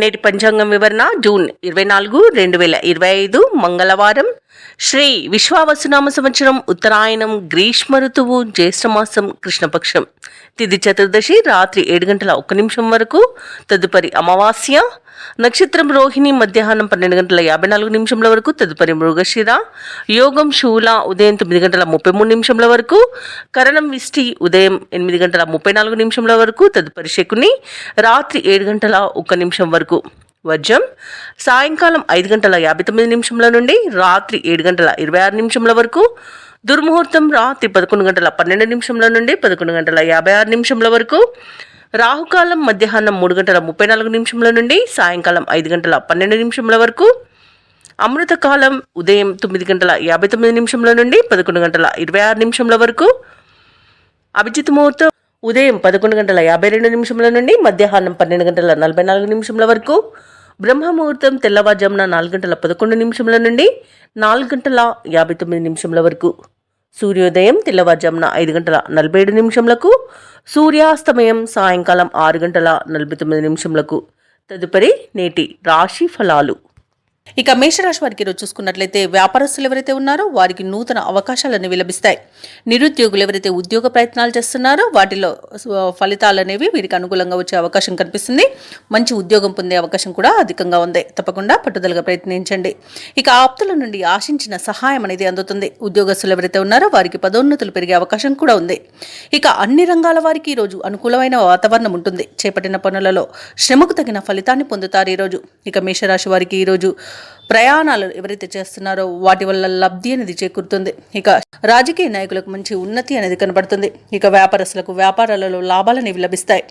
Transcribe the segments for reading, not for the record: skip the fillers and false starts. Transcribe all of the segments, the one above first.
నేటి పంచాంగం వివరణ జూన్ 24, 2025 మంగళవారం. శ్రీ విశ్వావసునామ సంవత్సరం, ఉత్తరాయణం, గ్రీష్మ ఋతువు, జ్యేష్ఠమాసం, కృష్ణపక్షం. తిథి చతుర్దశి రాత్రి 7:01 వరకు. తదుపరి అమావాస్య. నక్షత్రం రోహిణి మధ్యాహ్నం 12:54 వరకు. తదుపరి మృగశిర. యోగం శూల ఉదయం 9:33 వరకు. కరణం విష్టి ఉదయం 8:34 వరకు. తదుపరి శకుని రాత్రి 7:01 వరకు. వర్జం సాయంకాలం 5:59 నుండి రాత్రి 7:26 వరకు. దుర్ముహూర్తం రాత్రి 11:12 నుండి 11:56 వరకు. రాహుకాలం మధ్యాహ్నం 3:34 నుండి సాయంకాలం 5:12 వరకు. అమృతకాలం ఉదయం 9:59 నుండి 11:26 వరకు. అభిజిత్ ముహూర్తం ఉదయం 11:52 నుండి మధ్యాహ్నం 12:44 వరకు. బ్రహ్మముహూర్తం తెల్లవారుజామున 4:11 నుండి 4:59 వరకు. సూర్యోదయం తెల్లవారుజామున 5:47 సూర్యాస్తమయం సాయంకాలం 6:49. తదుపరి నేటి రాశి ఫలాలు. ఇక మేషరాశి వారికి ఈరోజు చూసుకున్నట్లయితే వ్యాపారస్తులు ఎవరైతే ఉన్నారో వారికి నూతన అవకాశాలు లభిస్తాయి. నిరుద్యోగులు ఎవరైతే ఉద్యోగ ప్రయత్నాలు చేస్తున్నారో వాటిలో ఫలితాలు అనేవి వీరికి అనుకూలంగా వచ్చే అవకాశం కనిపిస్తుంది. మంచి ఉద్యోగం పొందే అవకాశం కూడా అధికంగా ఉంది. తప్పకుండా పట్టుదలగా ప్రయత్నించండి. ఇక ఆప్తుల నుండి ఆశించిన సహాయం అనేది అందుతుంది. ఉద్యోగస్తులు ఎవరైతే ఉన్నారో వారికి పదోన్నతులు పెరిగే అవకాశం కూడా ఉంది. ఇక అన్ని రంగాల వారికి ఈరోజు అనుకూలమైన వాతావరణం ఉంటుంది. చేపట్టిన పనులలో శ్రమకు తగిన ఫలితాన్ని పొందుతారు ఈరోజు. ఇక మేషరాశి వారికి ఈరోజు ప్రయాణాలు ఎవరైతే చేస్తున్నారో వాటి వల్ల లబ్ధి అనేది చేకూరుతుంది. ఇక రాజకీయ నాయకులకు మంచి ఉన్నతి అనేది కనబడుతుంది. ఇక వ్యాపారస్తులకు వ్యాపారాలలో లాభాలు అనేవి లభిస్తాయి.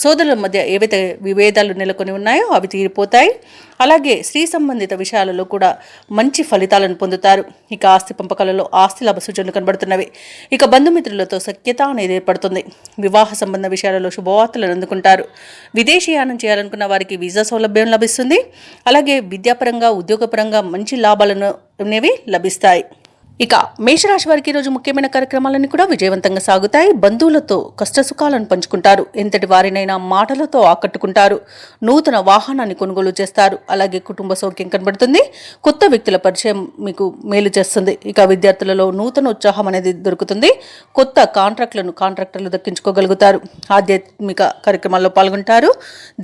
సోదరుల మధ్య ఏవైతే విభేదాలు నెలకొని ఉన్నాయో అవి తీరిపోతాయి. అలాగే స్త్రీ సంబంధిత విషయాలలో కూడా మంచి ఫలితాలను పొందుతారు. ఇక ఆస్తి పంపకాలలో ఆస్తి లాభ సూచనలు కనబడుతున్నవి. ఇక బంధుమిత్రులతో సఖ్యత అనేది ఏర్పడుతుంది. వివాహ సంబంధ విషయాలలో శుభవార్తలను అందుకుంటారు. విదేశీయానం చేయాలనుకున్న వారికి వీసా సౌలభ్యం లభిస్తుంది. అలాగే విద్యాపరంగా ఉద్యోగపరంగా మంచి లాభాలను అనేవి లభిస్తాయి. ఇక మేషరాశి వారికి ఈరోజు ముఖ్యమైన కార్యక్రమాలన్నీ కూడా విజయవంతంగా సాగుతాయి. బంధువులతో కష్టసుఖాలను పంచుకుంటారు. ఎంతటి వారినైనా మాటలతో ఆకట్టుకుంటారు. నూతన వాహనాన్ని కొనుగోలు చేస్తారు. అలాగే కుటుంబ సౌఖ్యం కనబడుతుంది. కొత్త వ్యక్తుల పరిచయం మీకు మేలు చేస్తుంది. ఇక విద్యార్థులలో నూతన ఉత్సాహం అనేది దొరుకుతుంది. కొత్త కాంట్రాక్టర్లు దక్కించుకోగలుగుతారు. ఆధ్యాత్మిక కార్యక్రమాల్లో పాల్గొంటారు.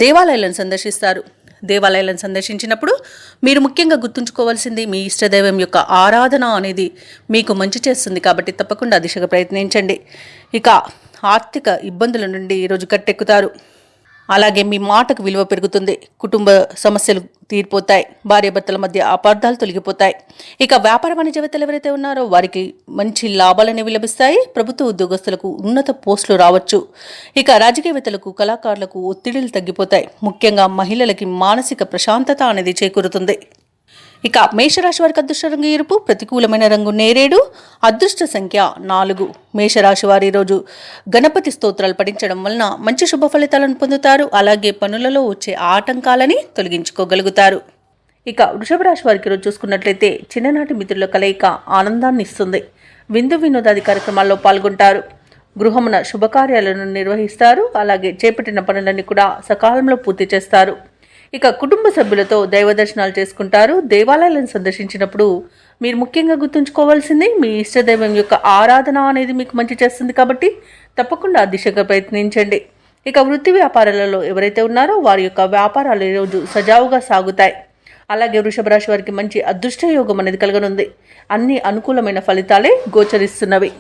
దేవాలయాలను సందర్శిస్తారు. దేవాలయాలను సందర్శించినప్పుడు మీరు ముఖ్యంగా గుర్తుంచుకోవాల్సింది మీ ఇష్టదైవం యొక్క ఆరాధన అనేది మీకు మంచి చేస్తుంది. కాబట్టి తప్పకుండా దిశగా ప్రయత్నించండి. ఇక ఆర్థిక ఇబ్బందుల నుండి ఈరోజు గట్టెక్కుతారు. అలాగే మీ మాటకు విలువ పెరుగుతుంది. కుటుంబ సమస్యలు తీరిపోతాయి. భార్యాభర్తల మధ్య అపార్థాలు తొలగిపోతాయి. ఇక వ్యాపార వాణిజ్యవేత్తలు ఎవరైతే ఉన్నారో వారికి మంచి లాభాలు అనేవి లభిస్తాయి. ప్రభుత్వ ఉద్యోగస్తులకు ఉన్నత పోస్టులు రావచ్చు. ఇక రాజకీయవేత్తలకు కళాకారులకు ఒత్తిడిలు తగ్గిపోతాయి. ముఖ్యంగా మహిళలకి మానసిక ప్రశాంతత అనేది చేకూరుతుంది. ఇక మేషరాశి వారికి అదృష్ట రంగు ఎరుపు, ప్రతికూలమైన రంగు నేరేడు, అదృష్ట సంఖ్య 4. మేషరాశి వారి ఈరోజు గణపతి స్తోత్రాలు పఠించడం వలన మంచి శుభ ఫలితాలను పొందుతారు. అలాగే పనులలో వచ్చే ఆటంకాలని తొలగించుకోగలుగుతారు. ఇక వృషభ రాశి వారికి ఈరోజు చూసుకున్నట్లయితే చిన్ననాటి మిత్రుల కలయిక ఆనందాన్ని ఇస్తుంది. విందు వినోదాది కార్యక్రమాల్లో పాల్గొంటారు. గృహమున శుభకార్యాలను నిర్వహిస్తారు. అలాగే చేపట్టిన పనులన్నీ కూడా సకాలంలో పూర్తి చేస్తారు. ఇక కుటుంబ సభ్యులతో దైవ దర్శనాలు చేసుకుంటారు. దేవాలయాలను సందర్శించినప్పుడు మీరు ముఖ్యంగా గుర్తుంచుకోవాల్సింది మీ ఇష్టదైవం యొక్క ఆరాధన అనేది మీకు మంచి చేస్తుంది. కాబట్టి తప్పకుండా దిశగా ప్రయత్నించండి. ఇక వృత్తి వ్యాపారాలలో ఎవరైతే ఉన్నారో వారి యొక్క వ్యాపారాలు ఈరోజు సజావుగా సాగుతాయి. అలాగే వృషభ రాశి వారికి మంచి అదృష్ట యోగం అనేది కలగనుంది. అన్ని అనుకూలమైన ఫలితాలే గోచరిస్తున్నవి.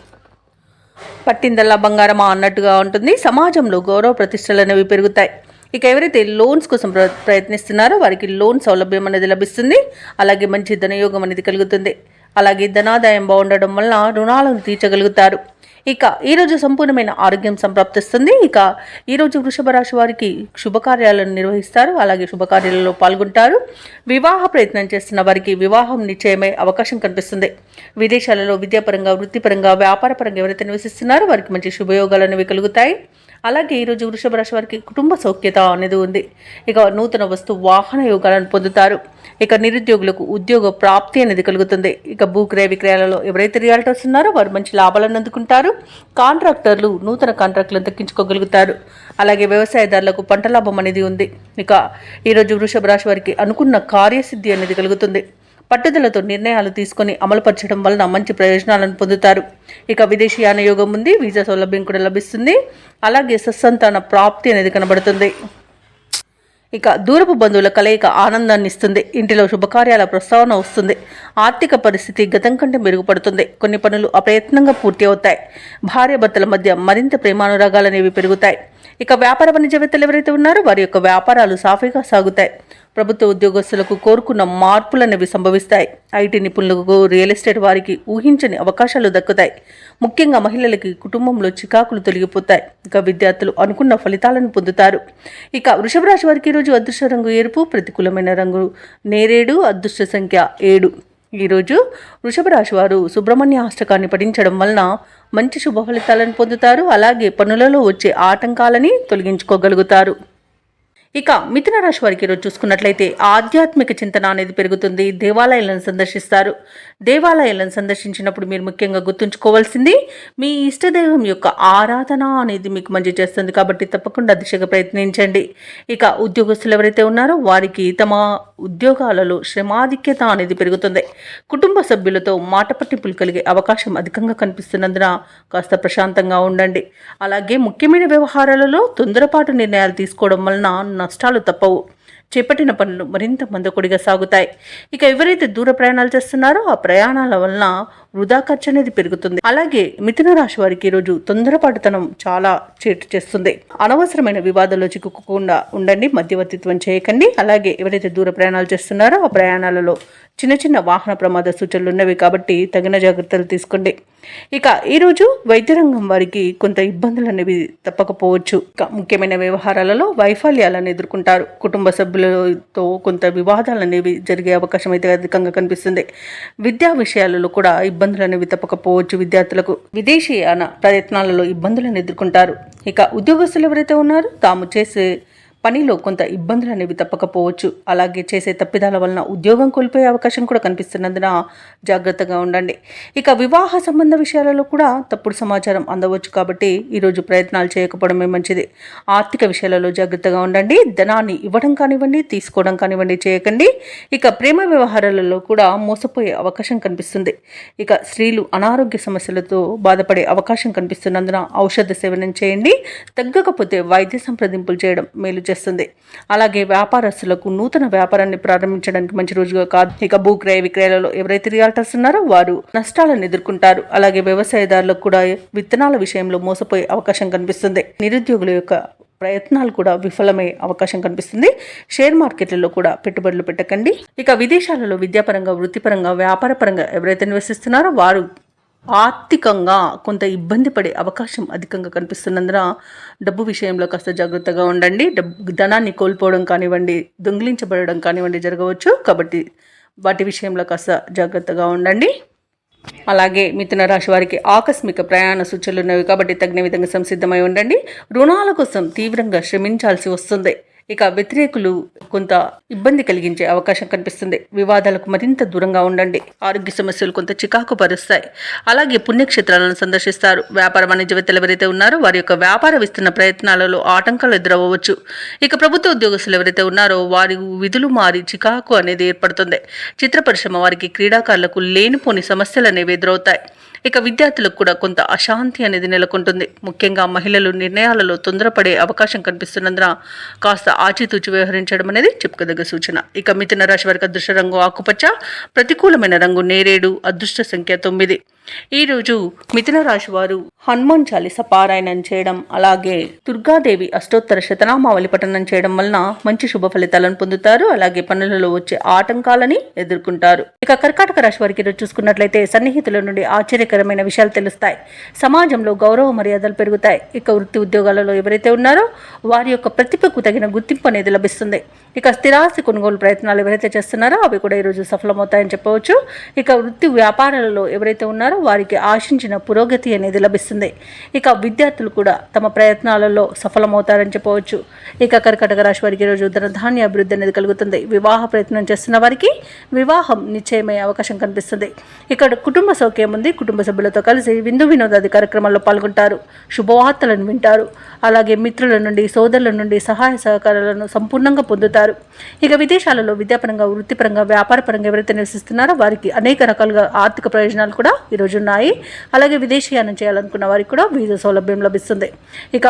పట్టిందల్లా బంగారమా అన్నట్టుగా ఉంటుంది. సమాజంలో గౌరవ ప్రతిష్టలు అనేవి పెరుగుతాయి. ఇక ఎవరైతే లోన్స్ కోసం ప్రయత్నిస్తున్నారో వారికి లోన్ సౌలభ్యం అనేది లభిస్తుంది. అలాగే మంచి ధనయోగం అనేది కలుగుతుంది. అలాగే ధనాదాయం బాగుండడం వలన రుణాలను తీర్చగలుగుతారు. ఇక ఈరోజు సంపూర్ణమైన ఆరోగ్యం సంప్రాప్తిస్తుంది. ఇక ఈరోజు వృషభ రాశి వారికి శుభకార్యాలను నిర్వహిస్తారు. అలాగే శుభకార్యాలలో పాల్గొంటారు. వివాహ ప్రయత్నం చేస్తున్న వారికి వివాహం నిశ్చయమై అవకాశం కనిపిస్తుంది. విదేశాలలో విద్యాపరంగా, వృత్తిపరంగా, వ్యాపారపరంగా ఎవరైతే నివసిస్తున్నారో వారికి మంచి శుభయోగాలు అనేవి కలుగుతాయి. అలాగే ఈరోజు వృషభ రాశి వారికి కుటుంబ సౌఖ్యత అనేది ఉంది. ఇక నూతన వస్తు వాహన యోగాలను పొందుతారు. ఇక నిరుద్యోగులకు ఉద్యోగ ప్రాప్తి అనేది కలుగుతుంది. ఇక భూక్రయ విక్రయాలలో ఎవరైతే రియాల్టర్స్ ఉన్నారో వారు మంచి లాభాలను అందుకుంటారు. కాంట్రాక్టర్లు నూతన కాంట్రాక్టులను దక్కించుకోగలుగుతారు. అలాగే వ్యవసాయదారులకు పంట లాభం అనేది ఉంది. ఇక ఈరోజు వృషభ రాశి వారికి అనుకున్న కార్యసిద్ధి అనేది కలుగుతుంది. పట్టుదలతో నిర్ణయాలు తీసుకొని అమలుపరచడం వలన మంచి ప్రయోజనాలను పొందుతారు. ఇక విదేశీయాన యోగం ఉంది. వీసా సౌలభ్యం కూడా లభిస్తుంది. అలాగే సత్సంతాన ప్రాప్తి అనేది కనబడుతుంది. ఇక దూరపు బంధువుల కలయిక ఆనందాన్ని ఇస్తుంది. ఇంటిలో శుభకార్యాల ప్రస్తావన వస్తుంది. ఆర్థిక పరిస్థితి గతం కంటే మెరుగుపడుతుంది. కొన్ని పనులు అప్రయత్నంగా పూర్తి అవుతాయి. భార్యాభర్తల మధ్య మరింత ప్రేమానురాగాలు అనేవి పెరుగుతాయి. ఇక వ్యాపార వాణిజ్యవేత్తలు ఎవరైతే ఉన్నారో వారి యొక్క వ్యాపారాలు సాఫీగా సాగుతాయి. ప్రభుత్వ ఉద్యోగస్తులకు కోరుకున్న మార్పులు అనేవి సంభవిస్తాయి. ఐటీ నిపుణులకు, రియల్ ఎస్టేట్ వారికి ఊహించని అవకాశాలు దక్కుతాయి. ముఖ్యంగా మహిళలకి కుటుంబంలో చికాకులు తొలగిపోతాయి. ఇక విద్యార్థులు అనుకున్న ఫలితాలను పొందుతారు. ఇక వృషభ రాశి వారికి ఈరోజు అదృష్ట రంగు ఎరుపు, ప్రతికూలమైన రంగు నేరేడు, అదృష్ట సంఖ్య 7. ఈరోజు వృషభ రాశి వారు సుబ్రహ్మణ్య అష్టకాన్ని పఠించడం వలన మంచి శుభ ఫలితాలను పొందుతారు. అలాగే పనులలో వచ్చే ఆటంకాలని తొలగించుకోగలుగుతారు. ఇక మిథున రాశి వారికి ఈరోజు చూసుకున్నట్లయితే ఆధ్యాత్మిక చింతన అనేది పెరుగుతుంది. దేవాలయాలను సందర్శిస్తారు. దేవాలయాలను సందర్శించినప్పుడు మీరు ముఖ్యంగా గుర్తుంచుకోవాల్సింది మీ ఇష్టదైవం యొక్క ఆరాధన అనేది మీకు మంచి చేస్తుంది. కాబట్టి తప్పకుండా దిశగా ప్రయత్నించండి. ఇక ఉద్యోగస్తులు ఎవరైతే ఉన్నారో వారికి తమ ఉద్యోగాలలో శ్రమాధిక్యత అనేది పెరుగుతుంది. కుటుంబ సభ్యులతో మాట పట్టింపులు కలిగే అవకాశం అధికంగా కనిపిస్తున్నందున కాస్త ప్రశాంతంగా ఉండండి. అలాగే ముఖ్యమైన వ్యవహారాలలో తొందరపాటు నిర్ణయాలు తీసుకోవడం వలన నష్టాలు తప్పవు. చేపట్టిన పనులు మరింత మందకొడిగా సాగుతాయి. ఇక ఎవరైతే దూర ప్రయాణాలు చేస్తున్నారో ఆ ప్రయాణాల వలన వృధా ఖర్చు అనేది పెరుగుతుంది. అలాగే మిథున రాశి వారికి ఈరోజు తొందరపాటుతనం చాలా చేటు చేస్తుంది. అనవసరమైన వివాదాల్లో చిక్కుకోకుండా ఉండండి. మధ్యవర్తిత్వం చేయకండి. అలాగే ఎవరైతే దూర ప్రయాణాలు చేస్తున్నారో ఆ ప్రయాణాలలో చిన్న చిన్న వాహన ప్రమాద సూచనలు ఉన్నవి కాబట్టి తగిన జాగ్రత్తలు తీసుకోండి. ఇక ఈరోజు వైద్య రంగం వారికి కొంత ఇబ్బందులు అనేవి తప్పకపోవచ్చు. ఇక ముఖ్యమైన వ్యవహారాలలో వైఫల్యాలను ఎదుర్కొంటారు. కుటుంబ సభ్యులతో కొంత వివాదాలు అనేవి జరిగే అవకాశం అయితే అధికంగా కనిపిస్తుంది. విద్యా విషయాలలో కూడా ఇబ్బందులు అనేవి తప్పకపోవచ్చు. విద్యార్థులకు విదేశీయాన ప్రయత్నాలలో ఇబ్బందులను ఎదుర్కొంటారు. ఇక ఉద్యోగస్తులు ఎవరైతే ఉన్నారో తాము చేసే పనిలో కొంత ఇబ్బందులు అనేవి తప్పకపోవచ్చు. అలాగే చేసే తప్పిదాల వలన ఉద్యోగం కోల్పోయే అవకాశం కూడా కనిపిస్తున్నందున జాగ్రత్తగా ఉండండి. ఇక వివాహ సంబంధ విషయాలలో కూడా తప్పుడు సమాచారం అందవచ్చు. కాబట్టి ఈరోజు ప్రయత్నాలు చేయకపోవడమే మంచిది. ఆర్థిక విషయాలలో జాగ్రత్తగా ఉండండి. ధనాన్ని ఇవ్వడం కానివ్వండి, తీసుకోవడం కానివ్వండి చేయకండి. ఇక ప్రేమ వ్యవహారాలలో కూడా మోసపోయే అవకాశం కనిపిస్తుంది. ఇక స్త్రీలు అనారోగ్య సమస్యలతో బాధపడే అవకాశం కనిపిస్తున్నందున ఔషధ సేవనం చేయండి. తగ్గకపోతే వైద్య సంప్రదింపులు చేయడం మేలు చేస్తుంది. అలాగే వ్యాపారస్తులకు నూతన వ్యాపారాన్ని ప్రారంభించడానికి మంచి రోజుగా కాదు. ఇక భూక్రయ విక్రయాలలో ఎవరైతే రియాల్టర్స్ ఉన్నారో వారు నష్టాలను ఎదుర్కొంటారు. అలాగే వ్యవసాయదారులకు కూడా విత్తనాల విషయంలో మోసపోయే అవకాశం కనిపిస్తుంది. నిరుద్యోగుల యొక్క ప్రయత్నాలు కూడా విఫలమయ్యే అవకాశం కనిపిస్తుంది. షేర్ మార్కెట్లలో కూడా పెట్టుబడులు పెట్టకండి. ఇక విదేశాలలో విద్యాపరంగా, వృత్తిపరంగా, వ్యాపారపరంగా ఎవరైతే నివసిస్తున్నారో వారు ఆర్థికంగా కొంత ఇబ్బంది పడే అవకాశం అధికంగా కనిపిస్తున్నందున డబ్బు విషయంలో కాస్త జాగ్రత్తగా ఉండండి. ధనాన్ని కోల్పోవడం కానివ్వండి, దొంగిలించబడడం కానివ్వండి జరగవచ్చు. కాబట్టి వాటి విషయంలో కాస్త జాగ్రత్తగా ఉండండి. అలాగే మిథున రాశి వారికి ఆకస్మిక ప్రయాణ సూచనలు ఉన్నవి కాబట్టి తగిన విధంగా సంసిద్ధమై ఉండండి. రుణాల కోసం తీవ్రంగా శ్రమించాల్సి వస్తుంది. ఇక వ్యతిరేకులు కొంత ఇబ్బంది కలిగించే అవకాశం కనిపిస్తుంది. వివాదాలకు మరింత దూరంగా ఉండండి. ఆరోగ్య సమస్యలు కొంత చికాకు పరుస్తాయి. అలాగే పుణ్యక్షేత్రాలను సందర్శిస్తారు. వ్యాపార వాణిజ్యవేత్తలు ఎవరైతే ఉన్నారో వారి యొక్క వ్యాపార విస్తరణ ప్రయత్నాలలో ఆటంకాలు ఎదురవ్వచ్చు. ఇక ప్రభుత్వ ఉద్యోగస్తులు ఎవరైతే ఉన్నారో వారి విధులు మారి చికాకు అనేది ఏర్పడుతుంది. చిత్ర పరిశ్రమ వారికి, క్రీడాకారులకు లేనిపోని సమస్యలు అనేవి ఎదురవుతాయి. ఇక విద్యార్థులకు కూడా కొంత అశాంతి అనేది నెలకొంటుంది. ముఖ్యంగా మహిళలు నిర్ణయాలలో తొందరపడే అవకాశం కనిపిస్తున్నందున కాస్త ఆచితూచి వ్యవహరించడం అనేది చెప్పుకోదగ్గ సూచన. ఇక మిథున రాశి వారికి అదృష్ట రంగు ఆకుపచ్చ, ప్రతికూలమైన రంగు నేరేడు, అదృష్ట సంఖ్య 9. ఈరోజు మిథున రాశి వారు హనుమాన్ చాలీస పారాయణం చేయడం, అలాగే దుర్గాదేవి అష్టోత్తర శతనామావళి పఠనం చేయడం వలన మంచి శుభ ఫలితాలను పొందుతారు. అలాగే పనులలో వచ్చే ఆటంకాలని ఎదుర్కొంటారు. ఇక కర్కాటక రాశి వారికి ఈరోజు చూసుకున్నట్లయితే సన్నిహితుల నుండి ఆశ్చర్యకరమైన విషయాలు తెలుస్తాయి. సమాజంలో గౌరవ మర్యాదలు పెరుగుతాయి. ఇక వృత్తి ఉద్యోగాలలో ఎవరైతే ఉన్నారో వారి యొక్క ప్రతిభకు తగిన గుర్తింపు అనేది లభిస్తుంది. ఇక స్థిరాస్తి కొనుగోలు ప్రయత్నాలు ఎవరైతే చేస్తున్నారో అవి కూడా ఈరోజు సఫలమవుతాయని చెప్పవచ్చు. ఇక వృత్తి వ్యాపారాలలో ఎవరైతే ఉన్నారో వారికి ఆశించిన పురోగతి అనేది లభిస్తుంది. ఇక విద్యార్థులు కూడా తమ ప్రయత్నాలలో సఫలమవుతారని చెప్పవచ్చు. ఇక కర్కాటక రాశి వారికి ఈరోజు ధనధాన్య అభివృద్ధి అనేది కలుగుతుంది. వివాహ ప్రయత్నం చేస్తున్న వారికి వివాహం నిశ్చయమయ్యే అవకాశం కనిపిస్తుంది. ఇక్కడ కుటుంబ సౌఖ్యం ఉంది. కుటుంబ సభ్యులతో కలిసి విందు వినోదాది కార్యక్రమాల్లో పాల్గొంటారు. శుభవార్తలను వింటారు. అలాగే మిత్రుల నుండి సోదరుల నుండి సహాయ సహకారాలను సంపూర్ణంగా పొందుతారు. ఇక విదేశాలలో విద్యాపరంగా వృత్తిపరంగా వ్యాపారపరంగా ఎవరైతే నివసిస్తున్నారో వారికి అనేక రకాలుగా ఆర్థిక ప్రయోజనాలు కూడా ఈరోజు ఉన్నాయి. అలాగే విదేశీయానం చేయాలనుకున్న వారికి కూడా వీసా సౌలభ్యం లభిస్తుంది. ఇక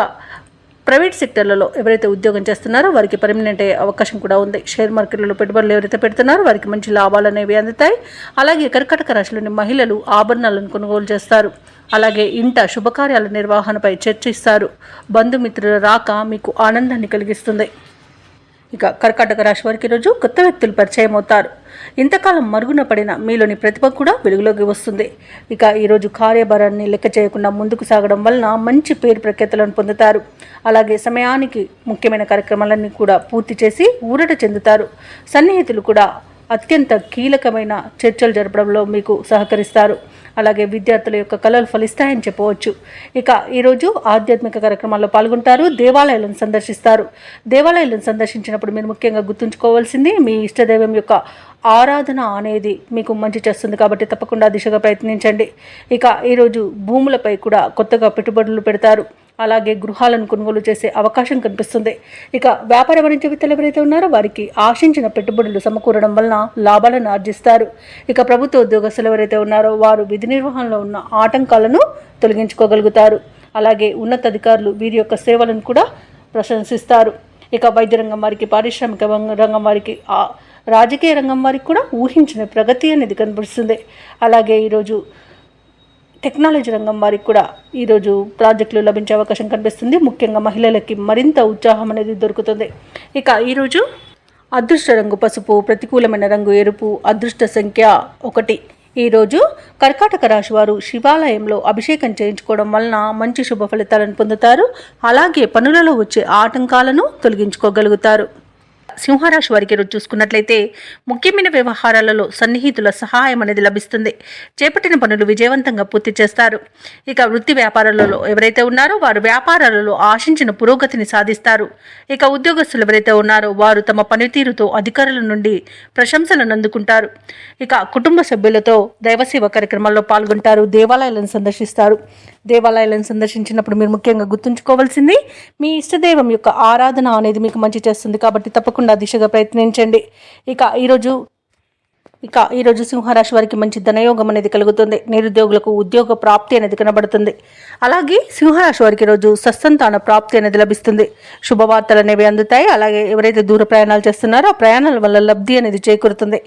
ప్రైవేట్ సెక్టర్లలో ఎవరైతే ఉద్యోగం చేస్తున్నారో వారికి పర్మనెంట్ అయ్యే అవకాశం కూడా ఉంది. షేర్ మార్కెట్లలో పెట్టుబడులు ఎవరైతే పెడుతున్నారో వారికి మంచి లాభాలు అనేవి అందుతాయి. అలాగే కర్కాటక రాశిలోని మహిళలు ఆభరణాలను కొనుగోలు చేస్తారు. అలాగే ఇంట శుభకార్యాల నిర్వహణపై చర్చిస్తారు. బంధుమిత్రుల రాక మీకు ఆనందాన్ని కలిగిస్తుంది. ఇక కర్కాటక రాశి వారికి ఈరోజు కొత్త వ్యక్తులు పరిచయం అవుతారు. ఇంతకాలం మరుగున పడిన మీలోని ప్రతిభ కూడా వెలుగులోకి వస్తుంది. ఇక ఈరోజు కార్యభారాన్ని లెక్క చేయకుండా ముందుకు సాగడం వలన మంచి పేరు ప్రఖ్యాతులను పొందుతారు. అలాగే సమయానికి ముఖ్యమైన కార్యక్రమాలన్నీ కూడా పూర్తి చేసి ఊరట చెందుతారు. సన్నిహితులు కూడా అత్యంత కీలకమైన చర్చలు జరపడంలో మీకు సహకరిస్తారు. అలాగే విద్యార్థుల యొక్క కళలు ఫలిస్తాయని చెప్పవచ్చు. ఇక ఈరోజు ఆధ్యాత్మిక కార్యక్రమాల్లో పాల్గొంటారు. దేవాలయాలను సందర్శిస్తారు. దేవాలయాలను సందర్శించినప్పుడు మీరు ముఖ్యంగా గుర్తుంచుకోవాల్సింది మీ ఇష్టదైవం యొక్క ఆరాధన అనేది మీకు మంచి చేస్తుంది. కాబట్టి తప్పకుండా దిశగా ప్రయత్నించండి. ఇక ఈరోజు భూములపై కూడా కొత్తగా పెట్టుబడులు పెడతారు. అలాగే గృహాలను కొనుగోలు చేసే అవకాశం కనిపిస్తుంది. ఇక వ్యాపార వాణిజ్య విత్తలు ఎవరైతే ఉన్నారో వారికి ఆశించిన పెట్టుబడులు సమకూరడం వలన లాభాలను ఆర్జిస్తారు. ఇక ప్రభుత్వ ఉద్యోగస్తులు ఎవరైతే ఉన్నారో వారు విధి నిర్వహణలో ఉన్న ఆటంకాలను తొలగించుకోగలుగుతారు. అలాగే ఉన్నతాధికారులు వీరి యొక్క సేవలను కూడా ప్రశంసిస్తారు. ఇక వైద్య రంగం వారికి, పారిశ్రామిక రంగం వారికి, రాజకీయ రంగం వారికి కూడా ఊహించిన ప్రగతి అనేది కనిపిస్తుంది. అలాగే ఈరోజు టెక్నాలజీ రంగం వారికి కూడా ఈరోజు ప్రాజెక్టులు లభించే అవకాశం కనిపిస్తుంది. ముఖ్యంగా మహిళలకి మరింత ఉత్సాహం అనేది దొరుకుతుంది. ఇక ఈరోజు అదృష్ట రంగు పసుపు, ప్రతికూలమైన రంగు ఎరుపు, అదృష్ట సంఖ్య 1. ఈరోజు కర్కాటక రాశి వారు శివాలయంలో అభిషేకం చేయించుకోవడం వలన మంచి శుభ ఫలితాలను పొందుతారు. అలాగే పనులలో వచ్చే ఆటంకాలను తొలగించుకోగలుగుతారు. సింహరాశి వారికి ఈరోజు చూసుకున్నట్లయితే ముఖ్యమైన వ్యవహారాలలో సన్నిహితుల సహాయం అనేది లభిస్తుంది. చేపట్టిన పనులు విజయవంతంగా పూర్తి చేస్తారు. ఇక వృత్తి వ్యాపారాలలో ఎవరైతే ఉన్నారో వారు వ్యాపారాలలో ఆశించిన పురోగతిని సాధిస్తారు. ఇక ఉద్యోగస్తులు ఎవరైతే ఉన్నారో వారు తమ పనితీరుతో అధికారుల నుండి ప్రశంసలను అందుకుంటారు. ఇక కుటుంబ సభ్యులతో దైవసేవ కార్యక్రమాల్లో పాల్గొంటారు. దేవాలయాలను సందర్శిస్తారు. దేవాలయాలను సందర్శించినప్పుడు మీరు ముఖ్యంగా గుర్తుంచుకోవాల్సింది మీ ఇష్టదైవం యొక్క ఆరాధన అనేది మీకు మంచి చేస్తుంది. కాబట్టి తప్పకుండా దిశగా ప్రయత్నించండి. ఇక ఈరోజు సింహరాశి వారికి మంచి ధనయోగం అనేది కలుగుతుంది. నిరుద్యోగులకు ఉద్యోగ ప్రాప్తి అనేది కనబడుతుంది. అలాగే సింహరాశి వారికి ఈరోజు సత్సంతాన ప్రాప్తి అనేది లభిస్తుంది. శుభవార్తలు అనేవి అందుతాయి. అలాగే ఎవరైతే దూర ప్రయాణాలు చేస్తున్నారో ఆ ప్రయాణాల వల్ల లబ్ధి అనేది చేకూరుతుంది.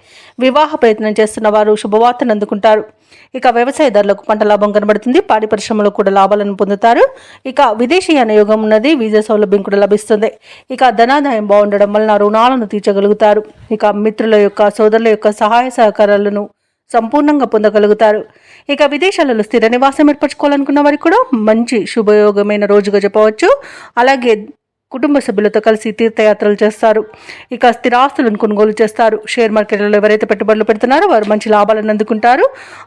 వివాహ ప్రయత్నం చేస్తున్న వారు శుభవార్తను అందుకుంటారు. ఇక వ్యవసాయదారులకు పంట లాభం కనబడుతుంది. పాడి పరిశ్రమలో కూడా లాభాలను పొందుతారు. ఇక విదేశీయాన యోగం ఉన్నది. వీసా సౌలభ్యం కూడా లభిస్తుంది. ఇక ధనాదాయం బాగుండడం వలన రుణాలను తీర్చగలుగుతారు. ఇక మిత్రుల యొక్క, సోదరుల యొక్క సహాయ సహకారాలను సంపూర్ణంగా పొందగలుగుతారు. ఇక విదేశాలలో స్థిర నివాసం ఏర్పరచుకోవాలనుకున్న వారికి కూడా మంచి శుభయోగమైన రోజుగా చెప్పవచ్చు. అలాగే కుటుంబ సభ్యులతో కలిసి తీర్థయాత్రలు చేస్తారు. ఇక స్థిరాస్తులను కొనుగోలు చేస్తారు. షేర్ మార్కెట్లలో ఎవరైతే పెట్టుబడులు పెడుతున్నారో వారు మంచి లాభాలను అందుకుంటారు.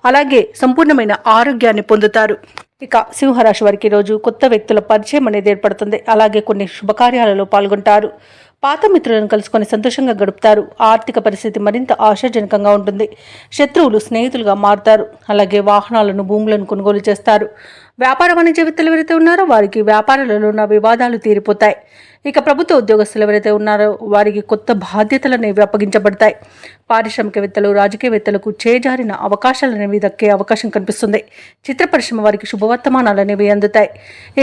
అలాగే సంపూర్ణమైన ఆరోగ్యాన్ని పొందుతారు. ఇక సింహరాశి వారికి ఈరోజు కొత్త వ్యక్తుల పరిచయం అనేది ఏర్పడుతుంది. అలాగే కొన్ని శుభకార్యాలలో పాల్గొంటారు. పాత మిత్రులను కలుసుకొని సంతోషంగా గడుపుతారు. ఆర్థిక పరిస్థితి మరింత ఆశాజనకంగా ఉంటుంది. శత్రువులు స్నేహితులుగా మారుతారు. అలాగే వాహనాలను, భూములను కొనుగోలు చేస్తారు. వ్యాపార వాణిజ్య విత్తలు ఎవరైతే ఉన్నారో వారికి వ్యాపారాలలో ఉన్న వివాదాలు తీరిపోతాయి. ఇక ప్రభుత్వ ఉద్యోగస్తులు ఎవరైతే ఉన్నారో వారికి కొత్త బాధ్యతలు అనేవి అప్పగించబడతాయి. పారిశ్రామికవేత్తలు, రాజకీయవేత్తలకు చేజారిన అవకాశాలు అనేవి దక్కే అవకాశం కనిపిస్తుంది. చిత్ర పరిశ్రమ వారికి శుభవర్తమానాలు అనేవి అందుతాయి.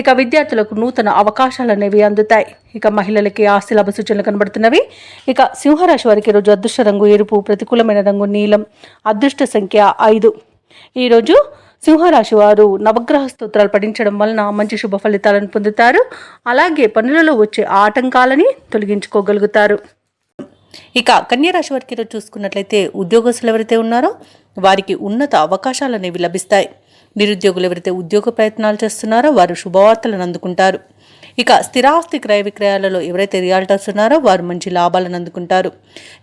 ఇక విద్యార్థులకు నూతన అవకాశాలు అనేవి అందుతాయి. ఇక మహిళలకి ఆస్తి లాభ సూచనలు కనబడుతున్నవి. ఇక సింహరాశి వారికి ఈరోజు అదృష్ట రంగు ఎరుపు, ప్రతికూలమైన రంగు నీలం, అదృష్ట సంఖ్య 5. ఈరోజు సింహరాశి వారు నవగ్రహ స్తోత్రాలు పఠించడం వలన మంచి శుభ ఫలితాలను పొందుతారు. అలాగే పనులలో వచ్చే ఆటంకాలని తొలగించుకోగలుగుతారు. ఇక కన్యారాశి వారికి ఈరోజు చూసుకున్నట్లయితే ఉద్యోగస్తులు ఎవరైతే ఉన్నారో వారికి ఉన్నత అవకాశాలు అనేవి లభిస్తాయి. నిరుద్యోగులు ఎవరైతే ఉద్యోగ ప్రయత్నాలు చేస్తున్నారో వారు శుభవార్తలను అందుకుంటారు. ఇక స్థిరాస్తి క్రయ విక్రయాలలో ఎవరైతే రియాల్టర్స్ ఉన్నారో వారు మంచి లాభాలను అందుకుంటారు.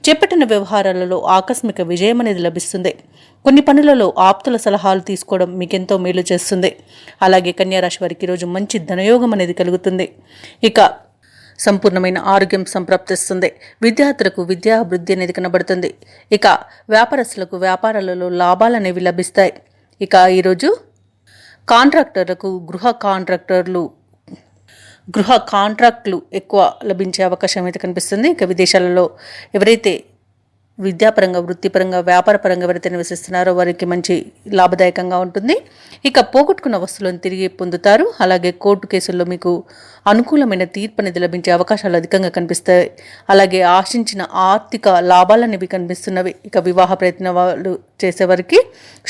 చేపట్టిన వ్యవహారాలలో ఆకస్మిక విజయం అనేది లభిస్తుంది. కొన్ని పనులలో ఆప్తుల సలహాలు తీసుకోవడం మీకెంతో మేలు చేస్తుంది. అలాగే కన్యా రాశి వారికి ఈరోజు మంచి ధనయోగం అనేది కలుగుతుంది. ఇక సంపూర్ణమైన ఆరోగ్యం సంప్రాప్తిస్తుంది. విద్యార్థులకు విద్యా అభివృద్ధి అనేది కనబడుతుంది. ఇక వ్యాపారస్తులకు వ్యాపారాలలో లాభాలు అనేవి లభిస్తాయి. ఇక ఈరోజు కాంట్రాక్టర్లకు గృహ కాంట్రాక్టులు ఎక్కువ లభించే అవకాశం అయితే కనిపిస్తుంది. ఇక విదేశాలలో ఎవరైతే విద్యాపరంగా, వృత్తిపరంగా, వ్యాపారపరంగా ఎవరైతే నివసిస్తున్నారో వారికి మంచి లాభదాయకంగా ఉంటుంది. ఇక పోగొట్టుకున్న వస్తువులను తిరిగి పొందుతారు. అలాగే కోర్టు కేసుల్లో మీకు అనుకూలమైన తీర్పు అనేది లభించే అవకాశాలు అధికంగా కనిపిస్తాయి. అలాగే ఆశించిన ఆర్థిక లాభాలు అనేవి కనిపిస్తున్నవి. ఇక వివాహ ప్రయత్నాలు చేసేవారికి